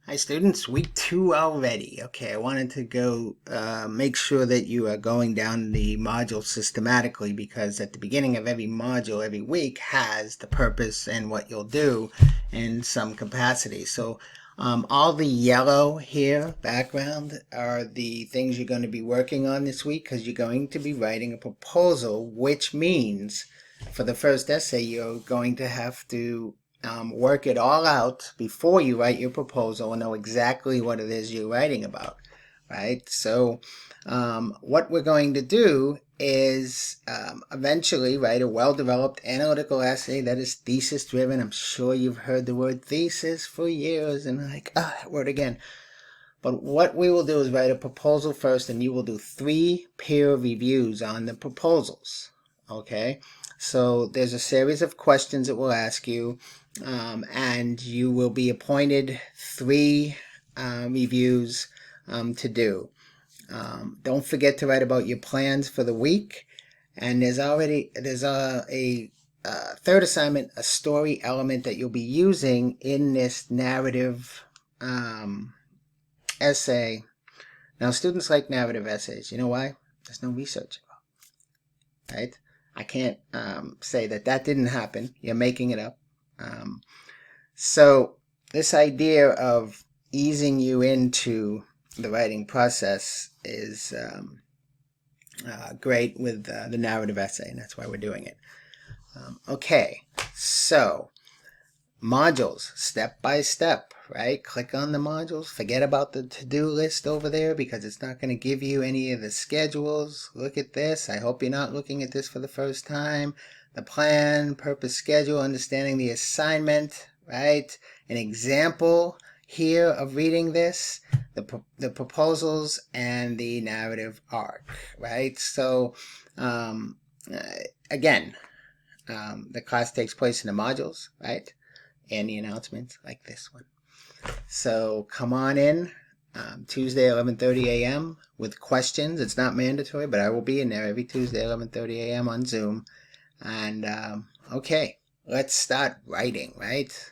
Hi students, week 2 already. Okay, I wanted to go make sure that you are going down the module systematically because at the beginning of every module every week has the purpose and what you'll do in some capacity. So all the yellow here background are the things you're going to be working on this week because you're going to be writing a proposal, which means for the first essay you're going to have to work it all out before you write your proposal and know exactly what it is you're writing about, right? So what we're going to do is eventually write a well-developed analytical essay that is thesis-driven. I'm sure you've heard the word thesis for years and like, that word again. But what we will do is write a proposal first, and you will do 3 peer reviews on the proposals. Okay, so there's a series of questions it will ask you, and you will be appointed 3 reviews to do. Don't forget to write about your plans for the week. And there's a third assignment, a story element that you'll be using in this narrative essay. Now, students like narrative essays. You know why? There's no research involved, right? I can't say that didn't happen. You're making it up. So this idea of easing you into the writing process is great with the narrative essay, and that's why we're doing it. Okay, so modules, step by step, right? Click on the modules. Forget about the to-do list over there because it's not going to give you any of the schedules. Look at this. I hope you're not looking at this for the first time. The plan, purpose, schedule, understanding the assignment, right? An example here of reading this, the proposals and the narrative arc, right? So again, the class takes place in the modules, right? And the announcements like this one. So come on in Tuesday 11:30 a.m. with questions. It's not mandatory, but I will be in there every Tuesday 11:30 a.m. on Zoom. And okay, let's start writing, right?